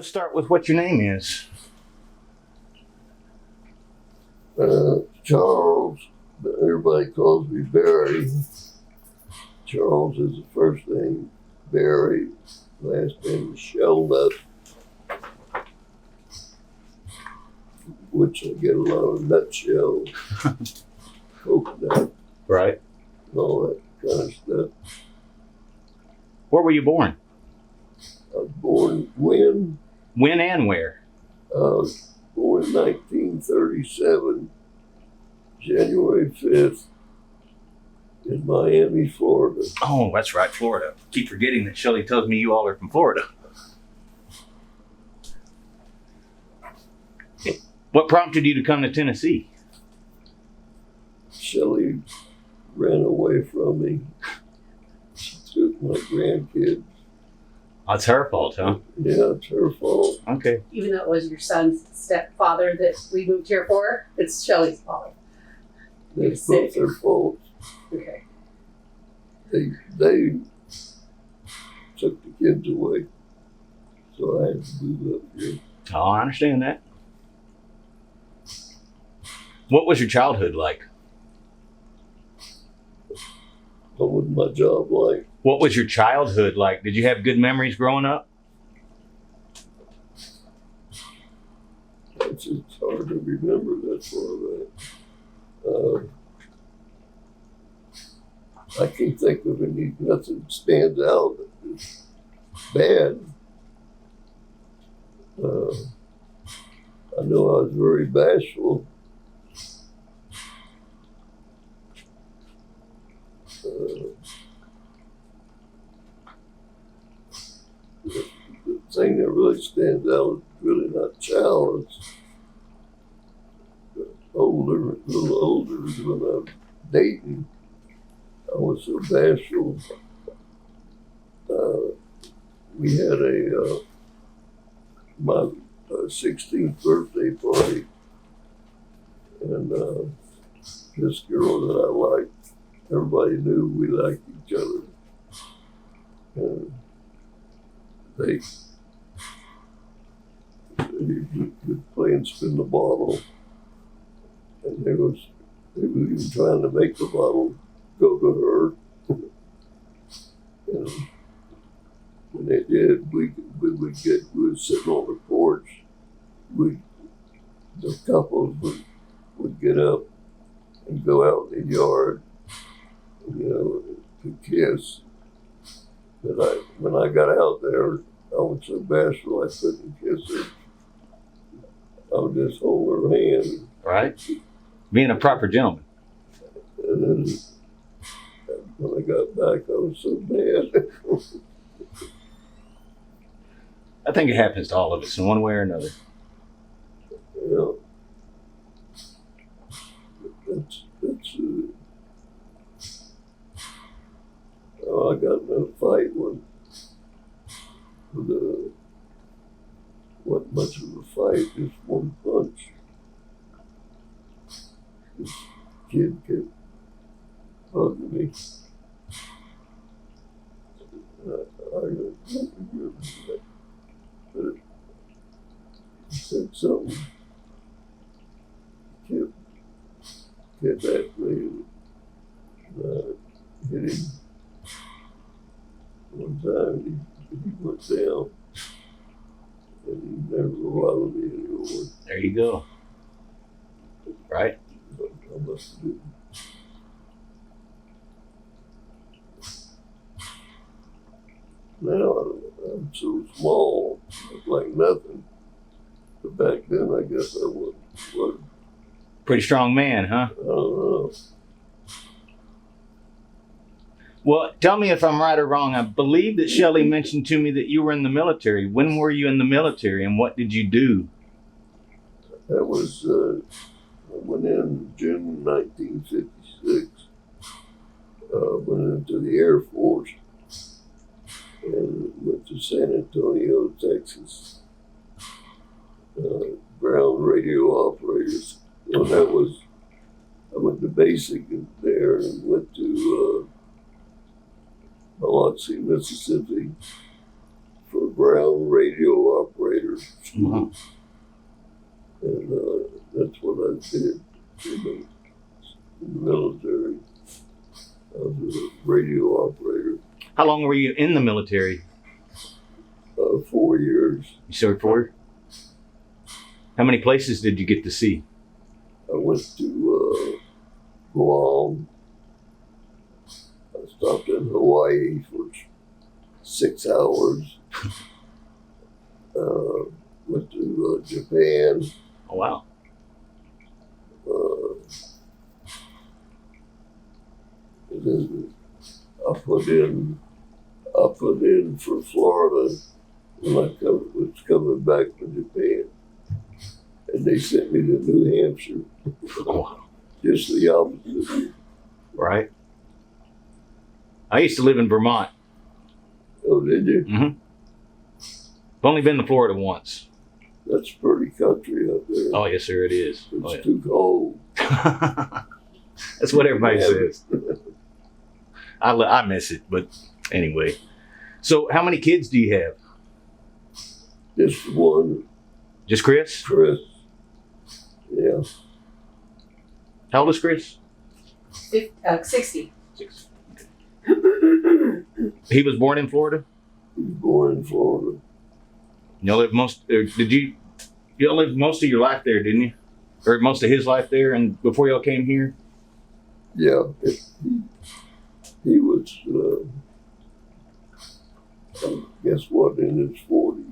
Let's start with what your name is. Charles, but everybody calls me Barry. Charles is the first name. Barry, last name is Shelnut, which I get a lot of nutshell, coconut, Right. and all that kind of stuff. Where were you born? I was born when? When and where? I was born in 1937, January 5th, in Miami, Florida. Oh, that's right, Florida. Keep forgetting that Shelley tells me you all are from Florida. What prompted you to come to Tennessee? Shelley ran away from me. She took my grandkids. That's her fault, huh? Yeah, it's her fault. Okay. Even though it was your son's stepfather that we moved here for, it's Shelley's fault. That's both their fault. Okay. They took the kids away, so I had to move up here. Oh, I understand that. What was your childhood like? What was my job like? What was your childhood like? Did you have good memories growing up? It's just hard to remember that far back. I can't think of nothing stands out that's bad. I know I was very bashful. The thing that really stands out is really not child. It's a little older when I was dating. I was so bashful. We had my 16th birthday party, and this girl that I liked, everybody knew we liked each other. And they would play and spin the bottle, and they were even trying to make the bottle go to her. And when they did, we would sit on the porch. The couples would get up and go out in the yard, to kiss. But when I got out there, I was so bashful I couldn't kiss her. I would just hold her hand. Right. Being a proper gentleman. And then when I got back, I was so mad. I think it happens to all of us in one way or another. Yeah. I got in a fight with what much of a fight, just one punch. This kid kept hugging me. I don't remember that, but he said something. Kept at me, and I hit him. One time he went down, and he never bothered me anymore. There you go. Right? I must have been. Now I'm so small, look like nothing. But back then, I guess I was. Pretty strong man, huh? I don't know. Well, tell me if I'm right or wrong. I believe that Shelley mentioned to me that you were in the military. When were you in the military and what did you do? That was, I went in June 1956. Went into the Air Force and went to San Antonio, Texas. Ground radio operators. Well, I went to basic there and went to Biloxi, Mississippi for ground radio operators. Uh-huh. And that's what I did in the military. I was a radio operator. How long were you in the military? 4 years. You served for? How many places did you get to see? I went to Guam. I stopped in Hawaii for 6 hours. Went to Japan. Oh wow. And then I put in for Florida when I was coming back from Japan. And they sent me to New Hampshire. Oh, wow. Just the opposite. Right. I used to live in Vermont. Oh, did you? Mm-hmm. I've only been to Florida once. That's pretty country up there. Oh yes, sir, it is. It's Oh, yeah. too cold. That's what everybody Yeah. says. I miss it, but anyway. So, how many kids do you have? Just one, Just Chris? Chris. Yeah. How old is Chris? 60. 6. He was born in Florida. He was born in Florida. Y'all lived y'all lived most of your life there, didn't you? Or most of his life there, and before y'all came here? Yeah. He was, guess what, in his 40s.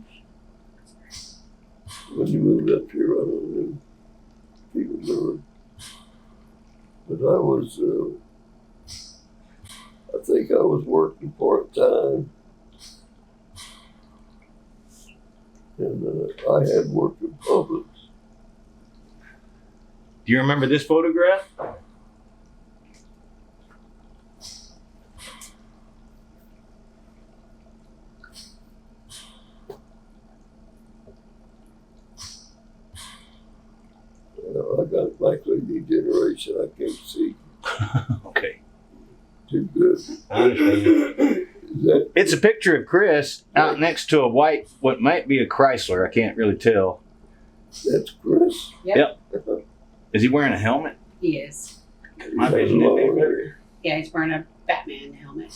When he moved up here, I don't know if he remembered. But I was, I think I was working part-time. And I had worked in Publix. Do you remember this photograph? I got macular degeneration. I can't see Okay. too good. I understand. Is that It's a picture of Chris out next to a white, what might be a Chrysler. I can't really tell. that's Chris? Is he wearing a helmet? He is. My He has vision long didn't hair. Yeah, he's wearing a Batman helmet.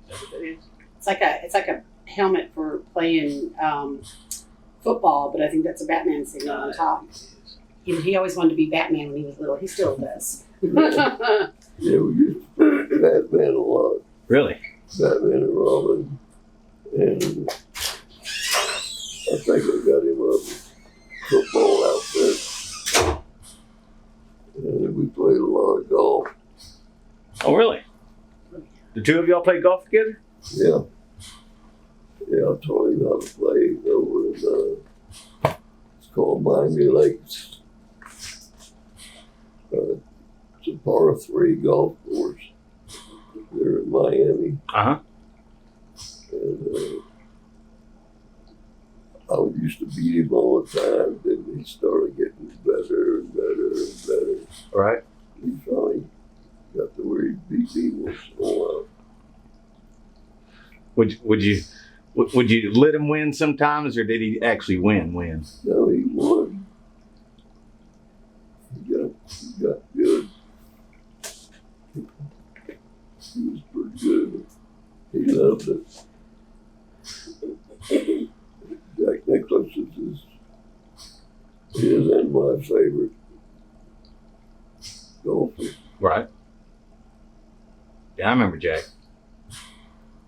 It's like a helmet for playing football, but I think that's a Batman signal on top. He always wanted to be Batman when he was little. He still does. Yeah, we used to play Batman a lot. Really? Batman and Robin. And I think I got him a football outfit. And we played a lot of golf. Oh, really? The two of y'all play golf together? Yeah. Yeah, I taught him how to play over in, it's called Miami Lakes. It's a par 3 golf course there in Miami. Uh-huh. And I used to beat him all the time. Then he started getting better and better and better. All right. He finally got to where he beat me once in a while. Would you let him win sometimes, or did he actually win? No, he won. He got good. He was pretty good. He loved it. Jack Nicklaus is his and my favorite golfer. Right. Yeah, I remember Jack.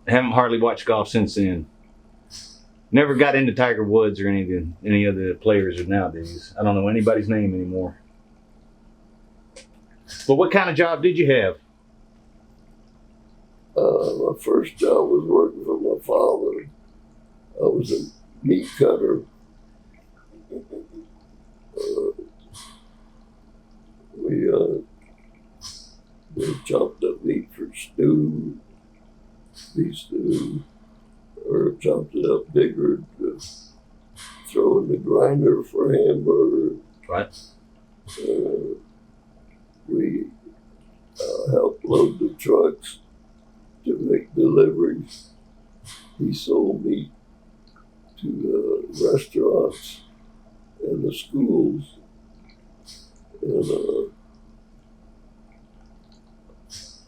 I haven't hardly watched golf since then. Never got into Tiger Woods or any of the players of nowadays. I don't know anybody's name anymore. But what kind of job did you have? My first job was working for my father. I was a meat cutter. We chopped up meat for stew, beef stew, or chopped it up bigger to throw in the grinder for hamburger. Right. We helped load the trucks to make deliveries. He sold meat to restaurants and the schools.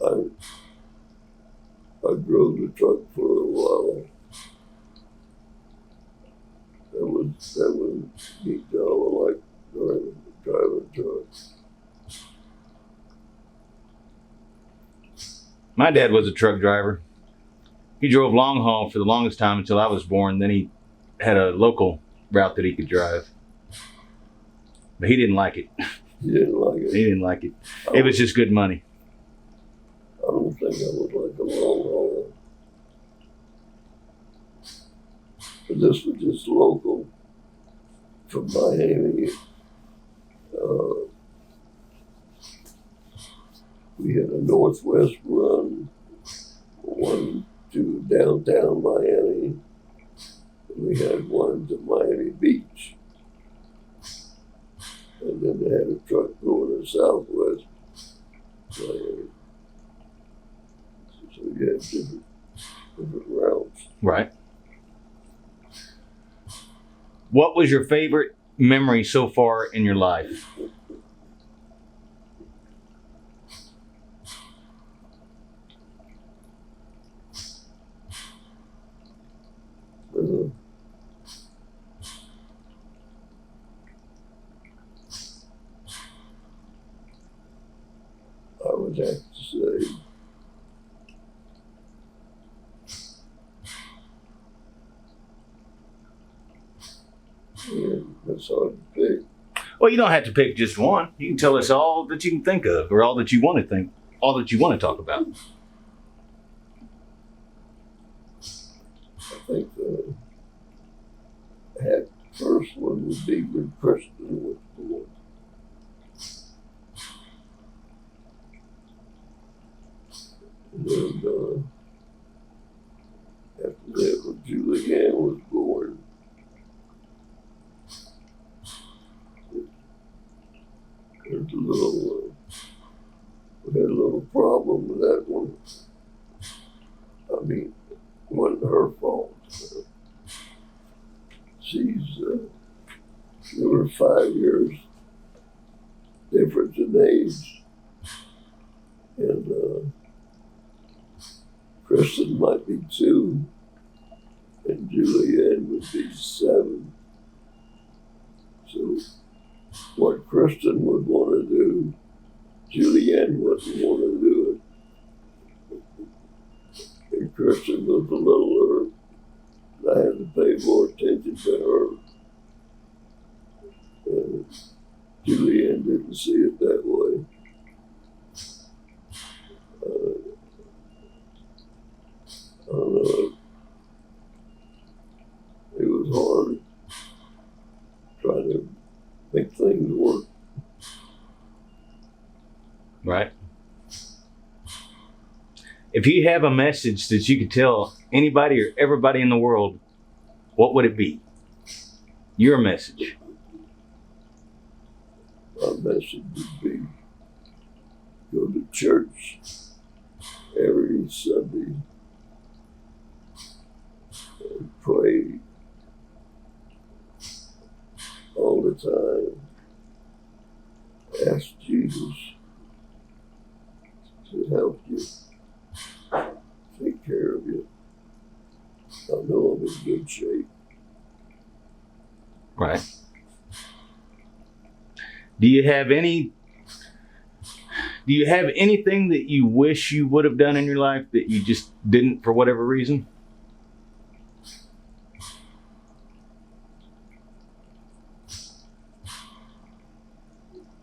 And I drove the truck for a while. That was a neat job. I like driving a truck. My dad was a truck driver. He drove long haul for the longest time until I was born. Then he had a local route that he could drive. But he didn't like it. He didn't like it. He didn't like it. It was just good money. I don't think I would like a long haul. But this was just local from Miami. We had a northwest run, one to downtown Miami. And we had one to Miami Beach. And then they had a truck going to southwest Miami. So you had different routes. Right. What was your favorite memory so far in your life? I would have to say that's hard to pick. Well, you don't have to pick just one. You can tell us all that you can think of, or all that you want to think, all that you want to talk about. I think the first one would be when Kristen was born. And then after that, when Julianne was born, there's a little, we had a little problem with that one. I mean, it wasn't her fault. There were 5 years difference in age. And Kristen might be 2, and Julianne would be 7. So what Kristen would want to do, Julianne wouldn't want to do it. And Kristen was a littler. I had to pay more attention to her. And Julianne didn't see it that way. I don't know. It was hard trying to make things work. Right. If you have a message that you could tell anybody or everybody in the world, what would it be? Your message. My message would be go to church every Sunday and pray all the time. Ask Jesus to help you, take care of you. I know I'm in good shape. Right. Do you have anything that you wish you would have done in your life that you just didn't for whatever reason?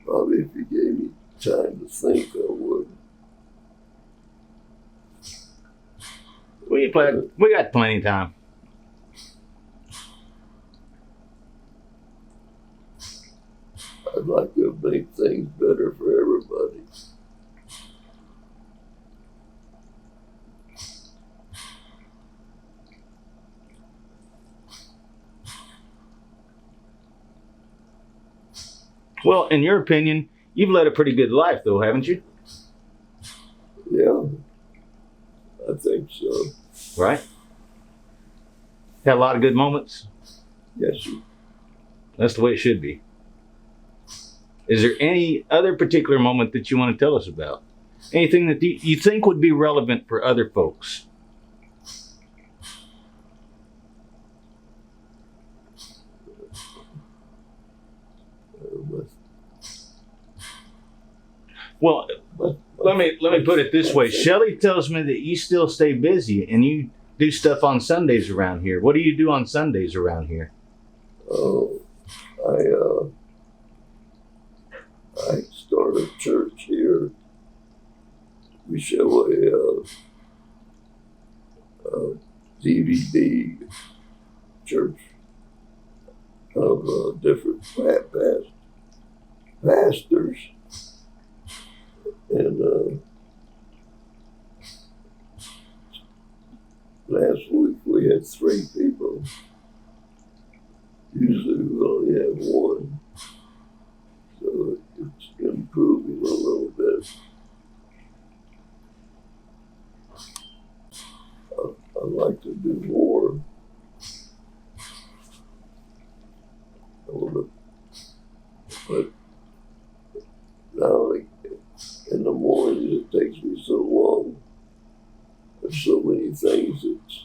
Probably if you gave me time to think, I would. We got plenty of time. I'd like to make things better for everybody. Well, in your opinion, you've led a pretty good life, though, haven't you? Yeah, I think so. Right. Had a lot of good moments. Yes, sir. That's the way it should be. Is there any other particular moment that you want to tell us about? Anything that you think would be relevant for other folks? Well, let me put it this way. Shelly tells me that you still stay busy and you do stuff on Sundays around here. What do you do on Sundays around here? Oh, I started a church here. We show a DVD church of different pastors. And last week we had 3 people. Usually we only have 1. So it's improving a little bit. I'd like to do more. But now in the morning it takes me so long. There's so many things that's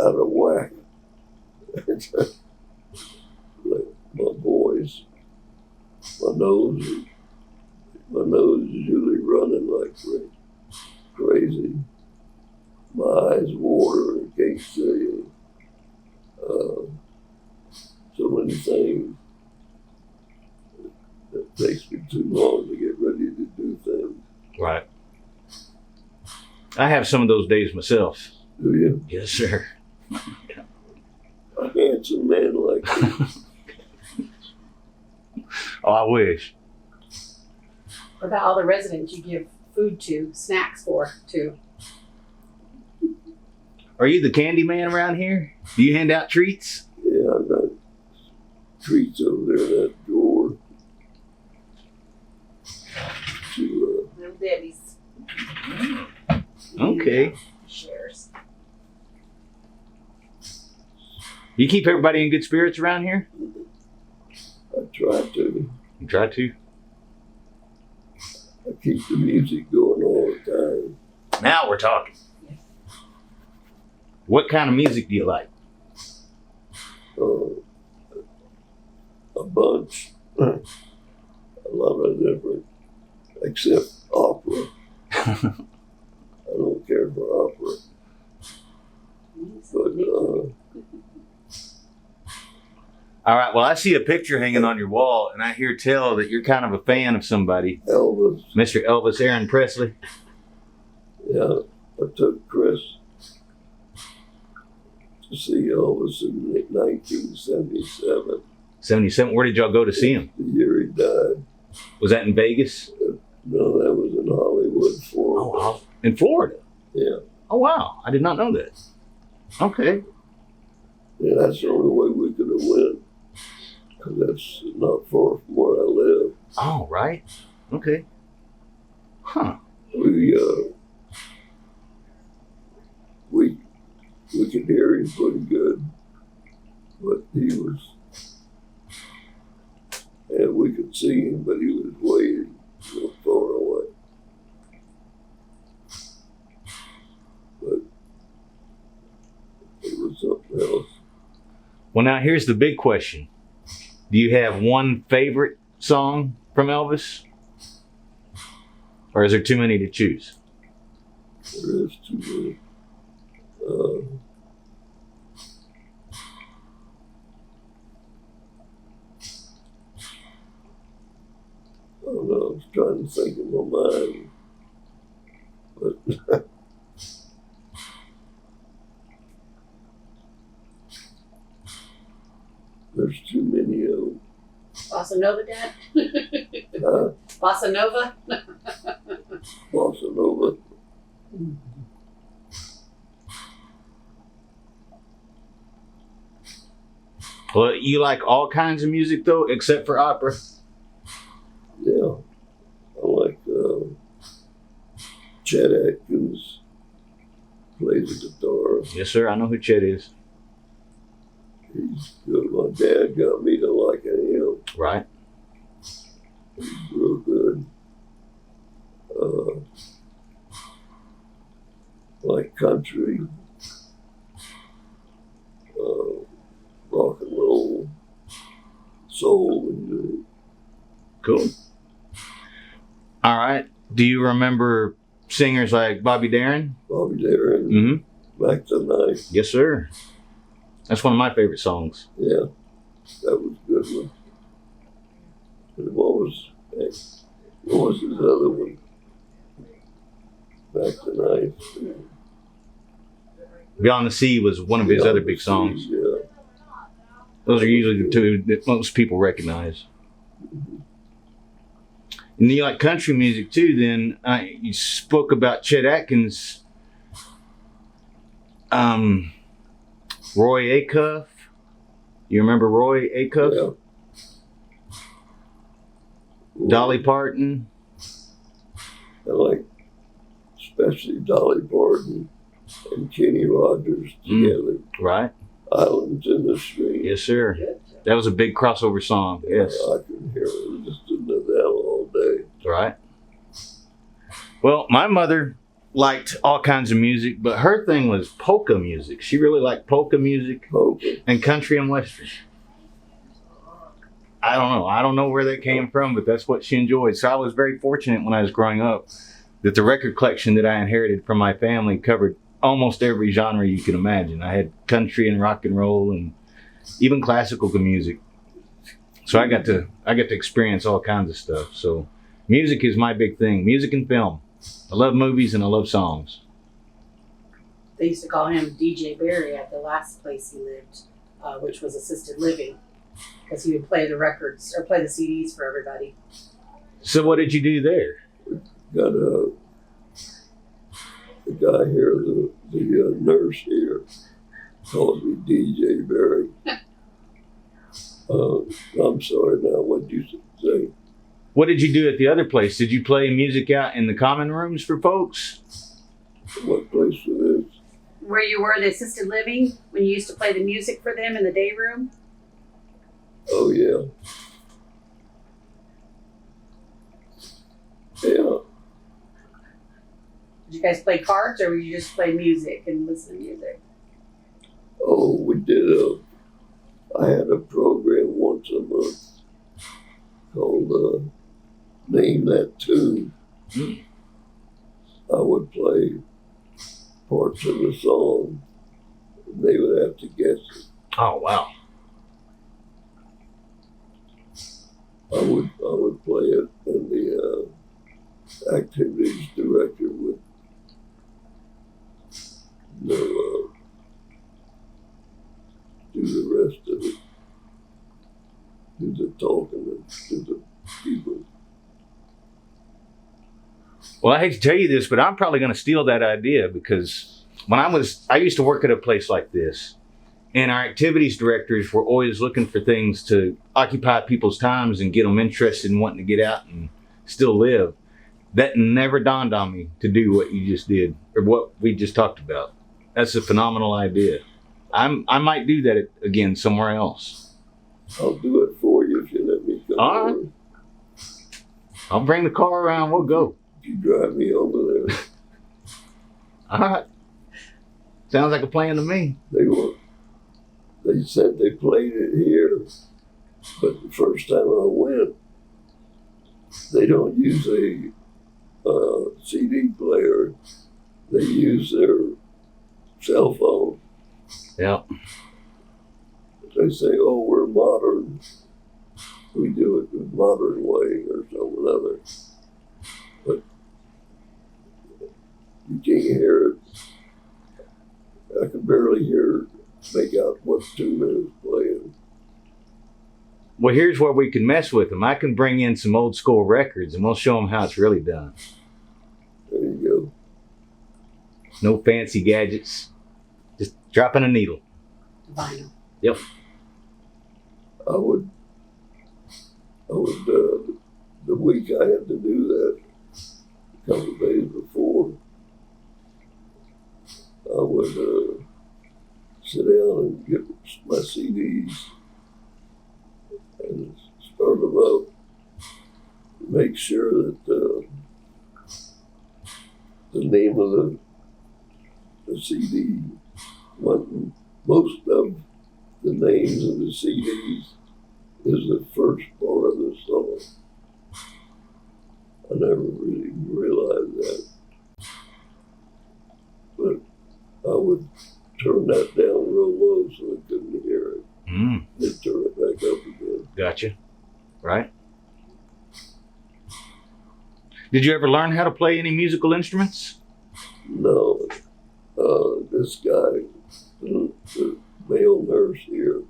out of whack. Like my voice, my nose is usually running like crazy. My eyes water and can't see. So many things. It takes me too long to get ready to do things. Right. I have some of those days myself. Do you? Yes, sir. A handsome man like you. Oh, I wish. What about all the residents you give food to, snacks for, too? Are you the candy man around here? Do you hand out treats? Yeah, I got treats over there in that drawer. Them Debbie's. Okay. Shares. You keep everybody in good spirits around here? I try to. You try to. I keep the music going all the time. Now we're talking. What kind of music do you like? A bunch. A lot of different, except opera. I don't care for opera. But All right. Well, I see a picture hanging on your wall, and I hear tell that you're kind of a fan of somebody, Elvis, Mr. Elvis Aaron Presley. yeah, I took Chris to see Elvis in 1977, 77. Where did y'all go to see him? the year he died. Was that in Vegas? No, that was in Hollywood, Florida. Oh, in Florida. Yeah, Oh, wow. I did not know that. Okay. yeah, that's the only way we could have went, because that's not far from where I live. Oh, right. Okay. Huh. We could hear him pretty good, but and we could see him, but he was way far away. But it was something else. Well, now here's the big question. Do you have one favorite song from Elvis? Or is there too many to choose? There is too many. I don't know, I was trying to think in my mind. But there's too many of them. Bossa Nova, Dad? Bossa Nova? Bossa Nova. Well, you like all kinds of music though, except for opera. Yeah. I like Chet Atkins plays the guitar. Yes, sir. I know who Chet is. He's good. My dad got me to liking him. Right. He's real good. Like country, rock and roll, soul, and Cool. All right. Do you remember singers like Bobby Darin? Bobby Darin, Mm-hmm. Back to Night. Yes, sir. That's one of my favorite songs. Yeah, that was a good one. And what was his other one? Back to Night. Beyond the Sea was one of his Beyond other the big Sea, songs. Yeah. Those are usually the two that most people recognize. And you like country music too, then you spoke about Chet Atkins, Roy Acuff. You remember Roy Acuff? Yeah. Dolly Parton. I like especially Dolly Parton and Kenny Rogers together. Right. Islands in the Stream. Yes, sir. That was a big crossover song. Yes. I could hear it. Listening to that all day. Right. Well, my mother liked all kinds of music, but her thing was polka music. She really liked polka music Polka. and country and western. I don't know. I don't know where that came from, but that's what she enjoyed. So I was very fortunate when I was growing up that the record collection that I inherited from my family covered almost every genre you can imagine. I had country and rock and roll and even classical music. So I got to experience all kinds of stuff. So music is my big thing. Music and film. I love movies and I love songs. They used to call him DJ Barry at the last place he lived, which was assisted living, because he would play the records or play the CDs for everybody. So what did you do there? Got the guy here, the nurse here, called me DJ Barry. I'm sorry now, what did you say? What did you do at the other place? Did you play music out in the common rooms for folks? What place it is? Where you were, the assisted living, when you used to play the music for them in the day room? Oh, yeah. Yeah. Did you guys play cards or would you just play music and listen to music? Oh, we did I had a program once a month called Name That Tune. I would play parts of the song, and they would have to guess it. Oh, wow. I would play it, and the activities director would do the rest of it, do the talking, and do the people. Well, I hate to tell you this, but I'm probably going to steal that idea because when I used to work at a place like this, and our activities directors were always looking for things to occupy people's times and get them interested in wanting to get out and still live. That never dawned on me to do what you just did or what we just talked about. That's a phenomenal idea. I might do that again somewhere else. I'll do it for you if you let me come All right. over. I'll bring the car around. We'll go. You drive me over there. All right. Sounds like a plan to me. They said they played it here, but the first time I went, they don't use a CD player. They use their cell phone. Yeah. They say, "Oh, we're modern. We do it the modern way," or something other. But you can't hear it. I can barely make out what 2 minutes playing. Well, here's where we can mess with them. I can bring in some old school records and we'll show them how it's really done. There you No fancy gadgets. Just dropping a needle. Vinyl. Yep. go. I would. The week I had to do that, a couple of days before, I would sit down and get my CDs and start them up. Make sure that the name of the CD, most of the names of the CDs is the first part of the song. I never really realized that. But I would turn that down real low so I couldn't hear it. Mm, Then turn it back up again. gotcha. Right. Did you ever learn how to play any musical instruments? No, this guy, the male nurse here,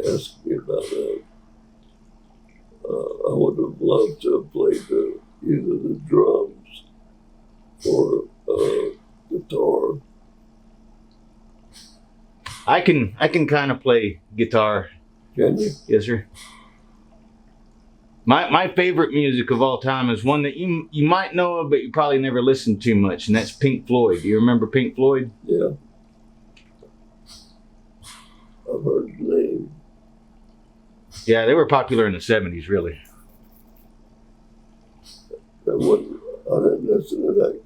asked me about that. I would have loved to have played either the drums or guitar. I can kind of play guitar. Can you? Yes, sir. My favorite music of all time is one that you might know of, but you probably never listened to much, and that's Pink Floyd. Do you remember Pink Floyd? Yeah. I've heard the name. Yeah, they were popular in the 70s, really. I didn't listen to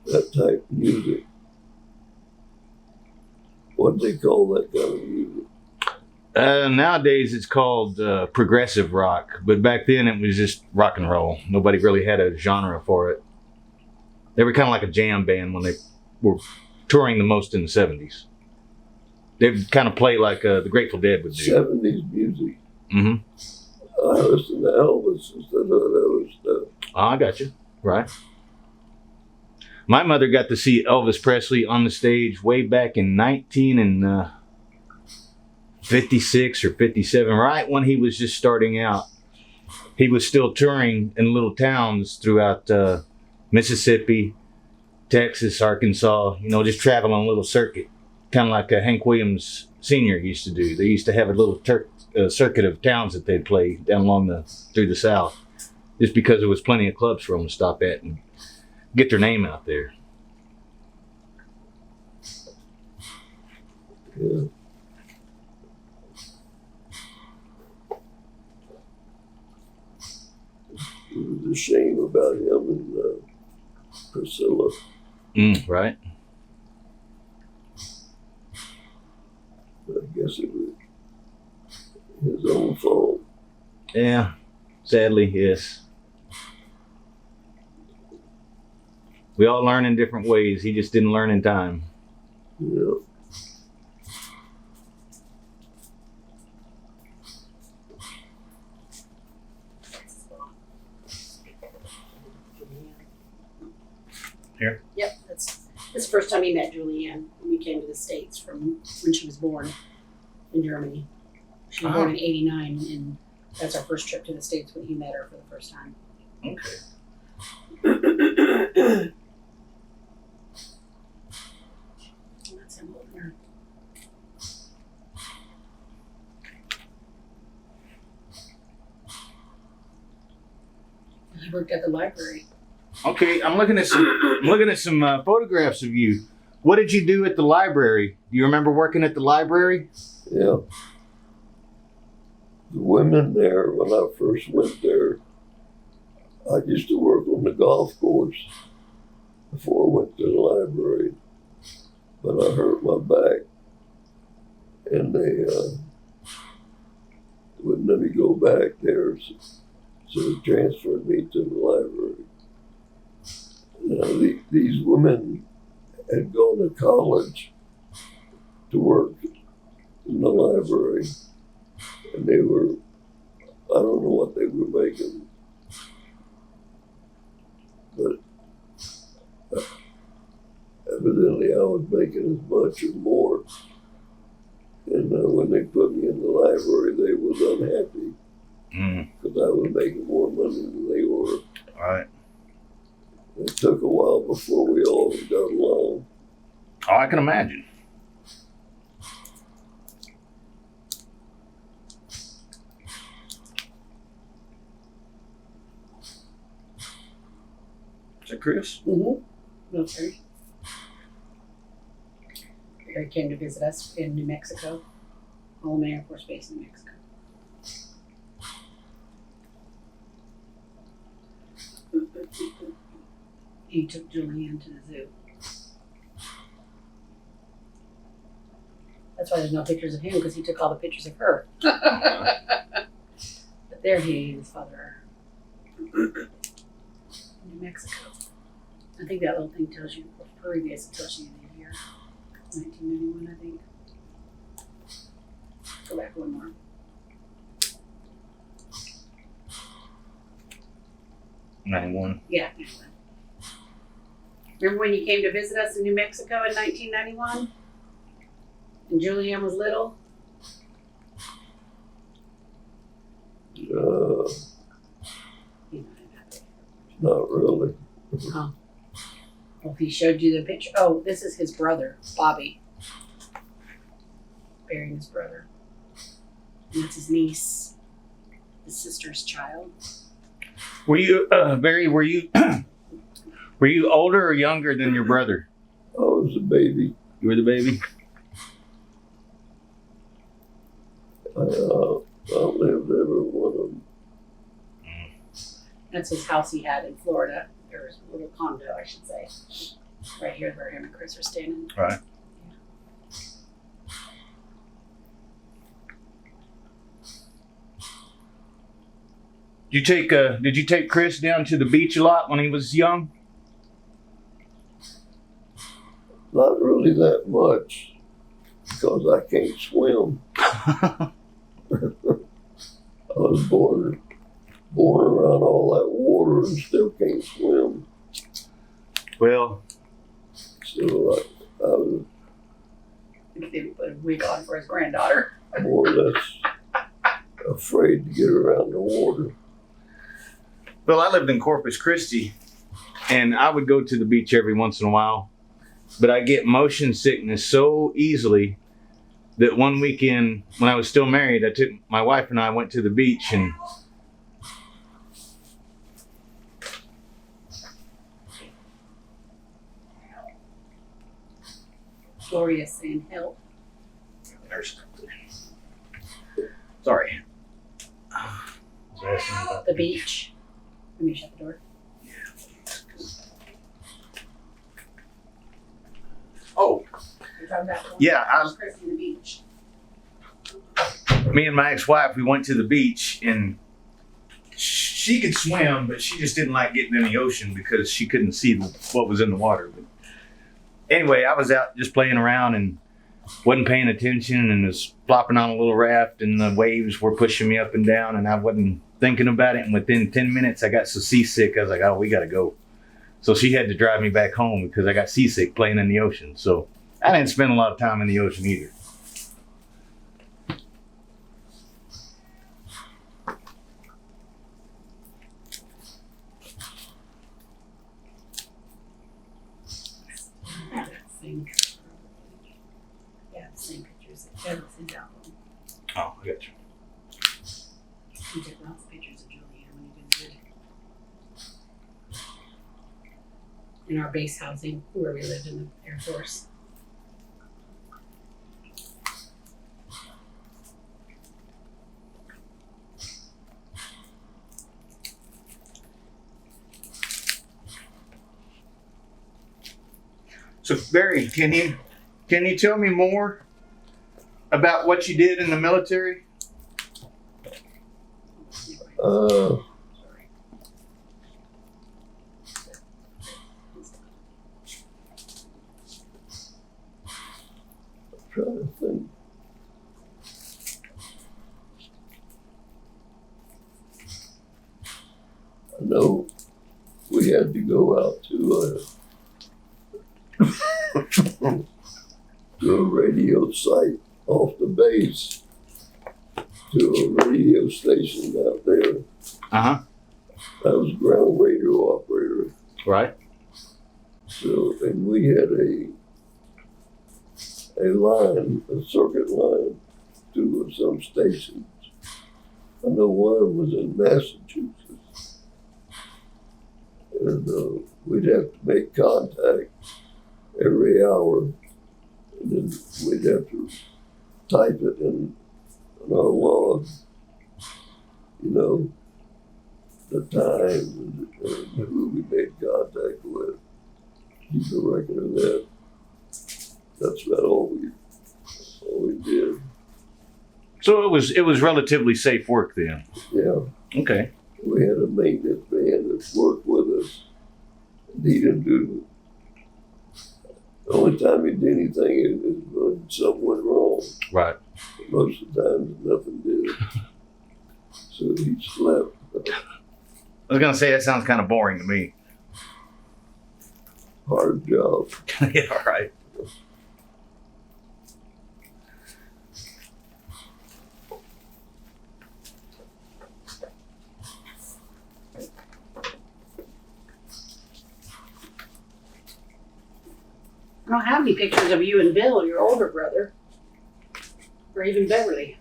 that type of music. What do they call that kind of music? Nowadays it's called progressive rock, but back then it was just rock and roll. Nobody really had a genre for it. They were kind of like a jam band when they were touring the most in the 70s. They'd kind of play like the Grateful Dead would do. 70s music. Mm-hmm. I listened to Elvis instead of that other stuff. Oh, I got you. Right. My mother got to see Elvis Presley on the stage way back in 1956 or 57, right when he was just starting out. He was still touring in little towns throughout Mississippi, Texas, Arkansas, just traveling on a little circuit, kind of like Hank Williams Sr. used to do. They used to have a little circuit of towns that they'd play down through the South, just because there was plenty of clubs for them to stop at and get their name out there. Yeah. It was a shame about him and Priscilla. Right. I guess it was his own fault. Yeah. Sadly, yes. We all learn in different ways. He just didn't learn in time. Yeah. Here? Yep, that's the first time he met Julianne when we came to the States from when she was born in Germany. She was born in '89, and that's our first trip to the States when he met her for the first time. Okay. That's him holding her. He worked at the library. Okay, I'm looking at some photographs of you. What did you do at the library? Do you remember working at the library? Yeah. The women there, when I first went there, I used to work on the golf course before I went to the library. But I hurt my back, and they wouldn't let me go back there, so they transferred me to the library. Now, these women had gone to college to work in the library, and they were, I don't know what they were making, but evidently I was making as much or more. And when they put me in the library, they was unhappy because I was making more money than they were. All right. It took a while before we all got along. Oh, I can imagine. Is that Chris? Mm-hmm. Okay. Barry came to visit us in New Mexico, Holloman Air Force Base, New Mexico. He took Julianne to the zoo. That's why there's no pictures of him, because he took all the pictures of her. But there he and his father are. New Mexico. I think that little thing tells you, previous, it tells you the year. 1991, I think. Go back one more. '91. Yeah, 91. Remember when you came to visit us in New Mexico in 1991? And Julianne was little? You might have had it. Not really. Oh. Well, if he showed you the picture. Oh, this is his brother, Bobby. Burying his brother. And that's his niece, his sister's child. Were you, Barry, were you older or younger than your brother? I was a baby. You were the baby? I lived every one of them. That's his house he had in Florida. Or his little condo, I should say. Right here where him and Chris are standing. Right. Did you take Chris down to the beach a lot when he was young? Not really that much, because I can't swim. I was born around all that water and still can't swim. Well, So I was They put a wig on for his granddaughter. more or less afraid to get around the water. well, I lived in Corpus Christi, and I would go to the beach every once in a while, but I get motion sickness so easily that one weekend when I was still married, my wife and I went to the beach, and Gloria's saying help. Sorry. The beach. Let me shut the door. Oh, You're talking about yeah. Chris on the beach. Me and my ex-wife, we went to the beach, and she could swim, but she just didn't like getting in the ocean because she couldn't see what was in the water. But anyway, I was out just playing around and wasn't paying attention, and was flopping on a little raft, and the waves were pushing me up and down, and I wasn't thinking about it. And within 10 minutes, I got so seasick, I was like, oh, we got to go. So she had to drive me back home because I got seasick playing in the ocean. So I didn't spend a lot of time in the ocean either. Same. Yeah, the same pictures. That was his album. Oh, I got you. He took lots of pictures of Julianne when he visited. In our base housing, where we lived in the Air Force. So Barry, can you tell me more about what you did in the military? Trying to think. I know we had to go out to a radio site off the base, to a radio station out there. Uh-huh. I was ground radio operator. Right. So, and we had a line, a circuit line to some stations. I know one was in Massachusetts. And we'd have to make contact every hour. And then we'd have to type it in our log, you know, the time and who we made contact with. Keep a record of that. That's about all we did. So it was relatively safe work then. Yeah. Okay. We had a maintenance man that worked with us. And he didn't do. The only time he did anything is when something went wrong. Right. Most of the time, nothing did. So he slept. I was gonna say that sounds kind of boring to me. Hard job. Yeah. All right. I don't have any pictures of you and Bill, your older brother, or even Beverly.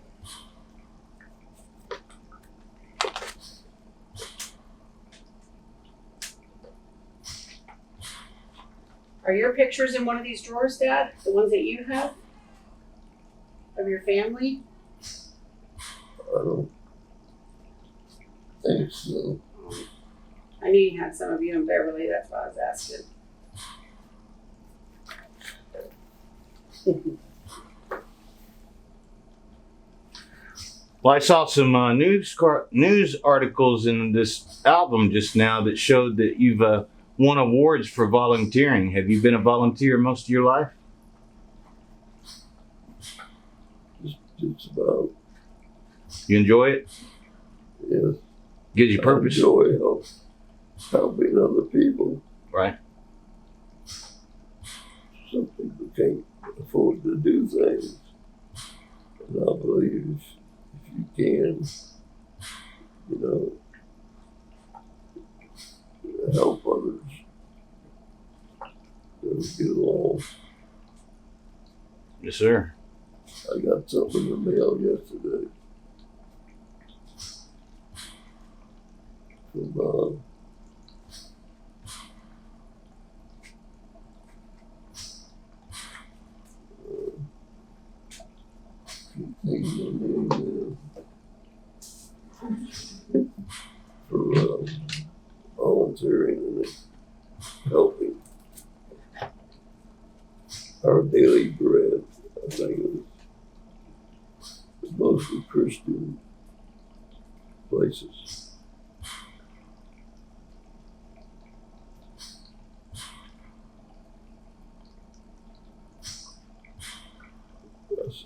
Are your pictures in one of these drawers, Dad? The ones that you have? Of your family? I don't think so. I knew you had some of you and Beverly, that's why I was asking. Well, I saw some news articles in this album just now that showed that you've won awards for volunteering. Have you been a volunteer most of your life? Just about. You enjoy it? Yes. Gives you purpose? I enjoy helping other people. Right. Some people can't afford to do things. And I believe if you can, you know, help others, they'll get along. Yes, sir. I got something in the mail yesterday from for volunteering and helping. Our Daily Bread, I think it was mostly Christian places. Yes.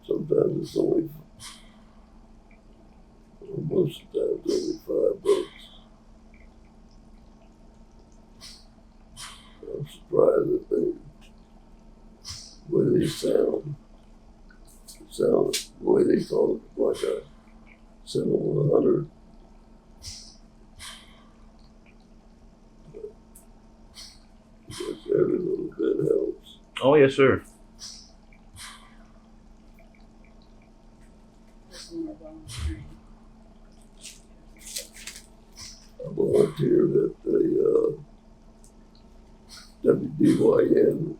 Sometimes it's only, most of the time it's only $5. I'm surprised that the way they sound, the way they call it, like a 7-100. Because every little bit helps. Oh, yes, sir. I volunteered at the WDYN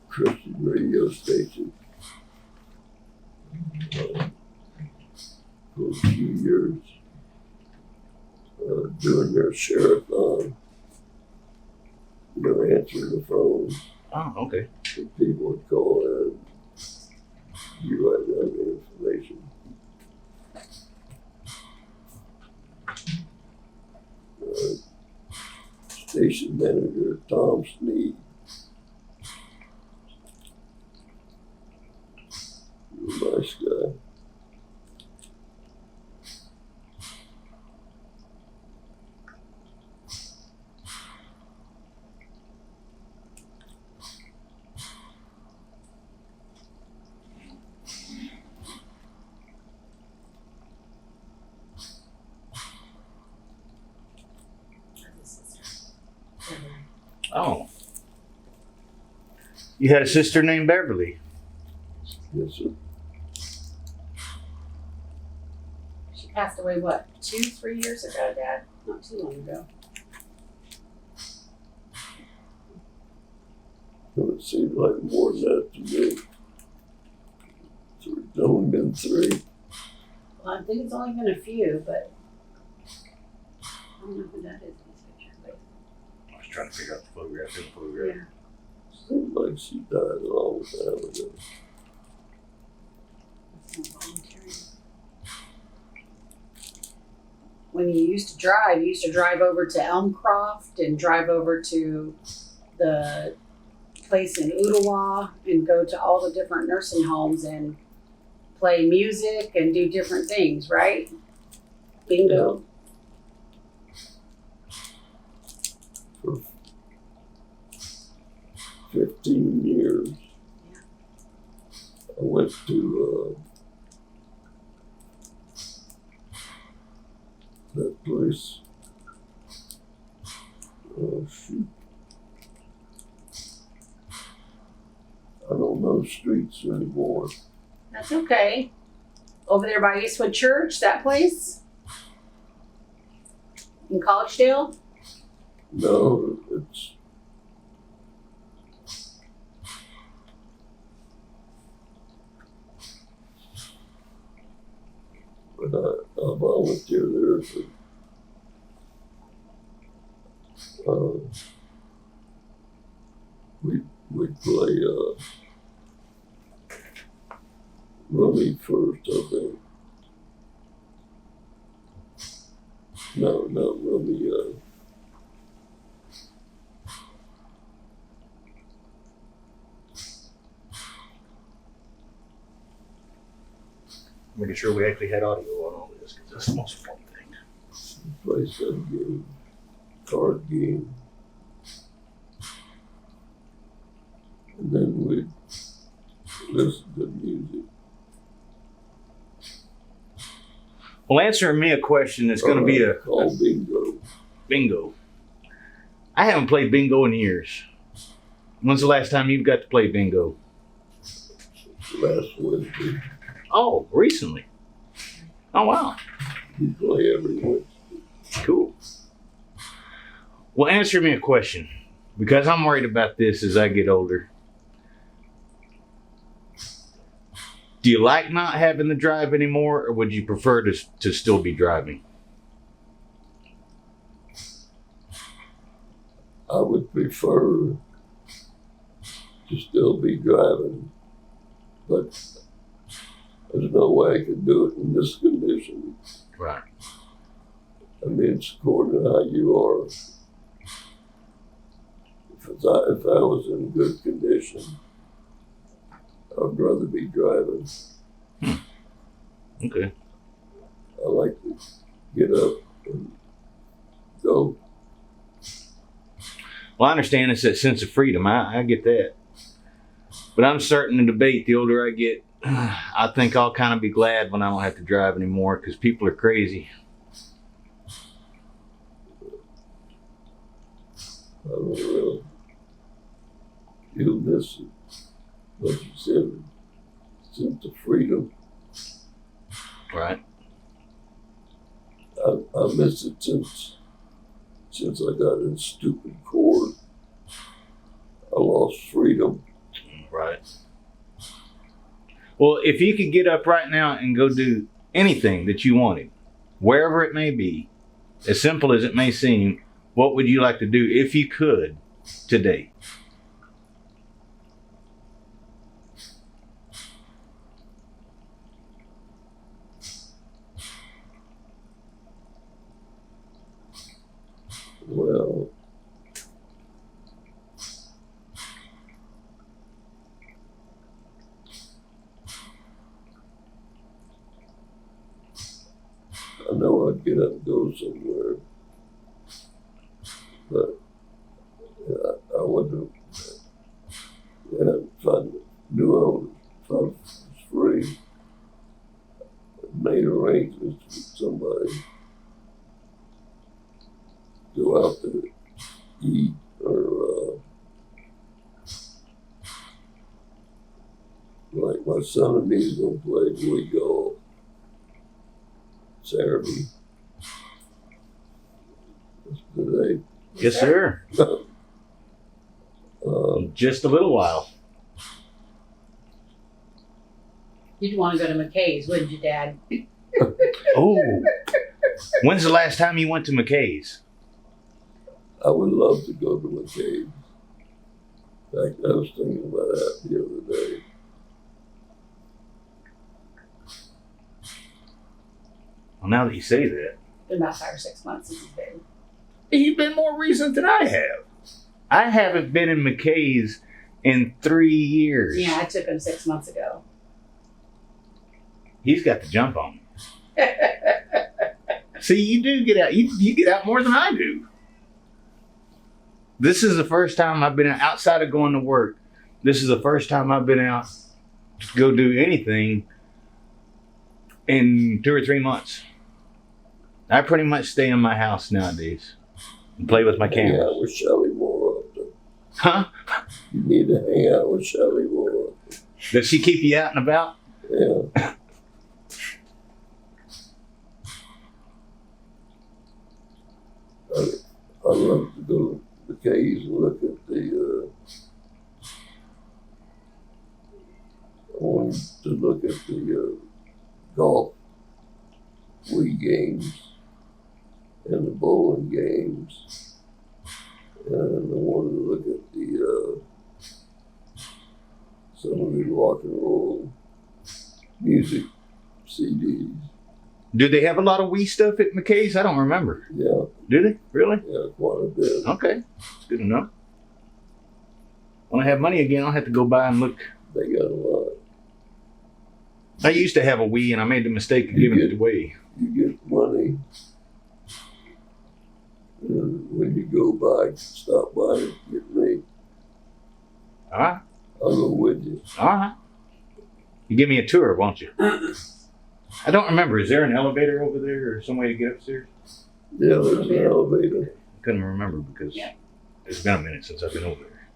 Christian radio station for a few years, doing their share-a-thon, you know, answering the phone. Oh, okay. And people would call in, you write down the information. Station manager Tom Sneed. Nice guy. Oh. You had a sister named Beverly. Yes, sir. She passed away, what, 2-3 years ago, Dad? Not too long ago. And it seems like more than that to me. So it's only been 3. Well, I think it's only been a few, but I don't know who that is in this picture. But I was trying to figure out the photograph in the photograph. yeah, Seems like she died a long time ago. it's not voluntary. When you used to drive over to Elmcroft and drive over to the place in Ottawa and go to all the different nursing homes and play music and do different things, right? Bingo. For 15 years. Yeah. I went to that place. Oh, shoot. I don't know streets anymore. That's okay. Over there by Eastwood Church, that place? In Collegedale? No, it's but I volunteer there for we play rummy first, I think. No, not rummy. Making sure we actually had audio on all this because that's the most important thing. Play some game, card game, and then we listen to music. Well, answering me a question that's going to be a call bingo. bingo. I haven't played bingo in years. When's the last time you got to play bingo? Last Wednesday, Oh, recently. Oh, wow. we play every Wednesday. Cool. Well, answer me a question because I'm worried about this as I get older. Do you like not having to drive anymore, or would you prefer to still be driving? I would prefer to still be driving, but there's no way I could do it in this condition. Right. I mean, it's according to how you are. If I was in good condition, I'd rather be driving. Okay. I like to get up and go. Well, I understand it's that sense of freedom. I get that. But I'm starting to debate the older I get. I think I'll kind of be glad when I don't have to drive anymore because people are crazy. I don't know. You'll miss it. Like you said, sense of freedom. Right. I miss it since I got in stupid cord. I lost freedom. Right. Well, if you could get up right now and go do anything that you wanted, wherever it may be, as simple as it may seem, what would you like to do if you could today? Well, I know I'd get up and go somewhere, but I wouldn't. If I knew if I was free, made arrangements with somebody, go out to eat or like my son and me's gonna play Louis golf Saturday. That's today. Yes, sir. just a little while. You'd want to go to McKay's, wouldn't you, Dad? Oh, when's the last time you went to McKay's? I would love to go to McCabe. In fact, I was thinking about that the other day. Well, now that you say that, Been about 5 or 6 months since he's been. you've been more recent than I have. I haven't been in McKay's in 3 years. Yeah, I took him 6 months ago. He's got the jump on me. See, you do get out. You get out more than I do. This is the first time I've been out, outside of going to work. This is the first time I've been out to go do anything in 2 or 3 months. I pretty much stay in my house nowadays and play with my Hang cameras. out with Shelly more often. Huh? You need to hang out with Shelly more often. Does she keep you out and about? Yeah. I love to go to McKay's and look at the. I wanted to look at the golf Wii games and the bowling games, and I wanted to look at the some of the rock and roll music CDs. Do they have a lot of Wii stuff at McKay's? I don't remember. Yeah, Do they? Really? yeah, quite a bit. Okay. That's good enough. When I have money again, I'll have to go by and look. They got a lot. I used to have a Wii and I made the mistake of giving it away. You get money, and when you go by, stop by and get me. All right. I'll go with you. All right. You give me a tour, won't you? I don't remember. Is there an elevator over there or some way to get upstairs? Yeah, there's an elevator. I couldn't remember because Yeah. it's been a minute since I've been over there.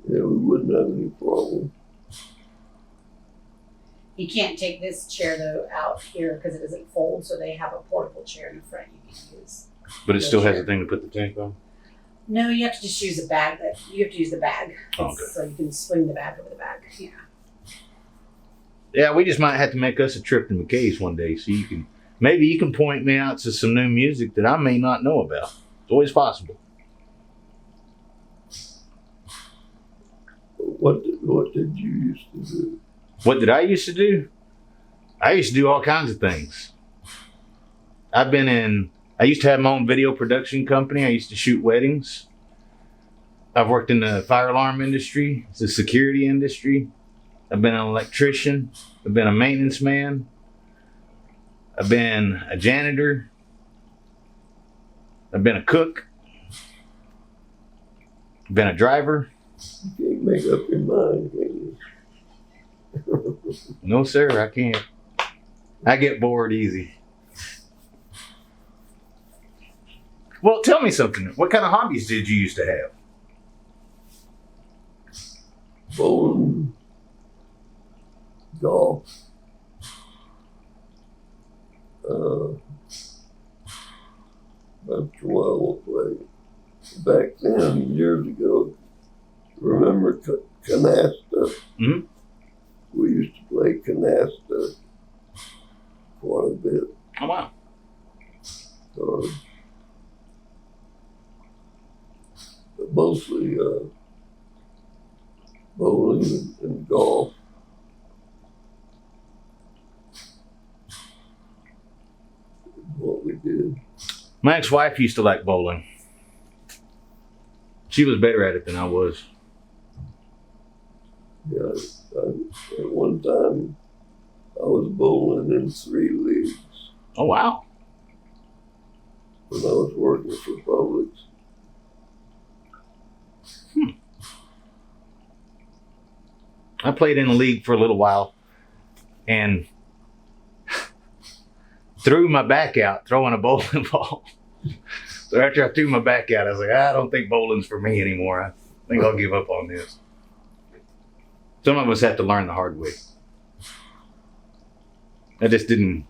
Yeah, we wouldn't have any problem. You can't take this chair though out here because it doesn't fold, so they have a portable chair in the front you can use. But it still has a thing to put the tank on? No, you have to just use a bag. You have to use the bag. Oh, okay. So you can swing the bag over the bag. Yeah. Yeah, we just might have to make us a trip to McKay's one day so you can, maybe you can point me out to some new music that I may not know about. It's always possible. What did you used to do? What did I used to do? I used to do all kinds of things. I used to have my own video production company. I used to shoot weddings. I've worked in the fire alarm industry, the security industry. I've been an electrician. I've been a maintenance man. I've been a janitor. I've been a cook. I've been a driver. You can't make up your mind, can you? No, sir, I can't. I get bored easy. Well, tell me something. What kind of hobbies did you used to have? Bowling, golf, that's what I will play. Back then, years ago, remember canasta? Mhm. We used to play canasta quite a bit. Oh, wow. But mostly bowling and golf. What we did. My ex-wife used to like bowling. She was better at it than I was. Yeah, at one time I was bowling in 3 leagues Oh, wow. when I was working for Publix. I played in a league for a little while and threw my back out throwing a bowling ball. So after I threw my back out, I was like, I don't think bowling's for me anymore. I think I'll give up on this. Some of us have to learn the hard way. I didn't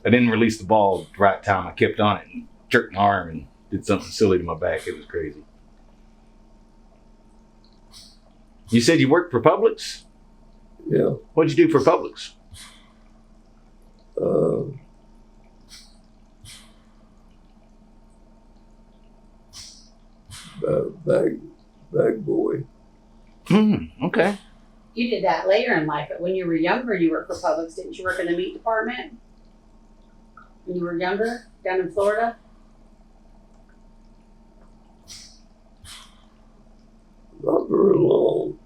release the ball at the right time. I kept on it and jerked my arm and did something silly to my back. It was crazy. You said you worked for Publix? Yeah. What'd you do for Publix? Bag boy. Okay. You did that later in life, but when you were younger, you worked for Publix. Didn't you work in the meat department? When you were younger, down in Florida? Not very long.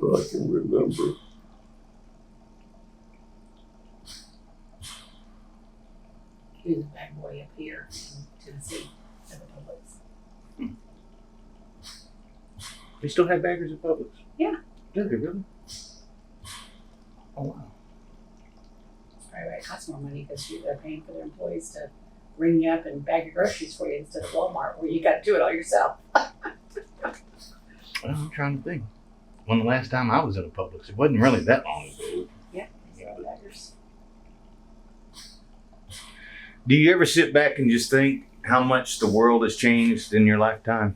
But I can remember. He was a bag boy up here in Tennessee at the Publix. They still have baggers at Publix? Yeah. Do they really? Oh, wow. That's probably why it costs more money because they're paying for their employees to ring you up and bag your groceries for you instead of Walmart where you got to do it all yourself. Well, I'm trying to think. When the last time I was in a Publix, it wasn't really that long ago. Yeah, baggers. Do you ever sit back and just think how much the world has changed in your lifetime?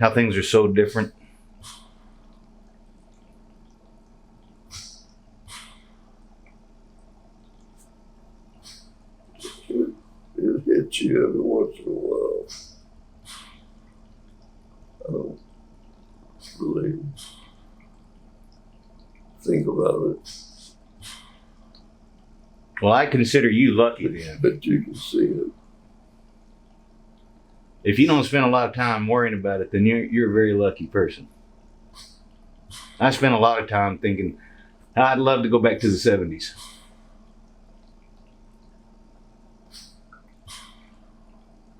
How things are so different? It hits you every once in a while. I don't really think about it, Well, I consider you lucky then. but you can see it. If you don't spend a lot of time worrying about it, then you're a very lucky person. I spent a lot of time thinking, I'd love to go back to the 70s.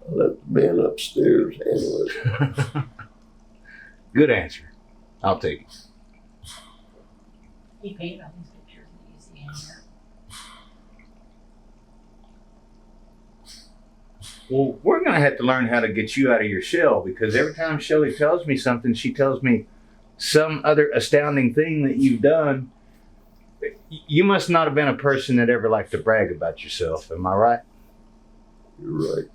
I let the man upstairs handle it. Good answer. I'll take it. He painted all these pictures that you see in here. Well, we're going to have to learn how to get you out of your shell because every time Shelly tells me something, she tells me some other astounding thing that you've done. You must not have been a person that ever liked to brag about yourself. Am I right? You're right.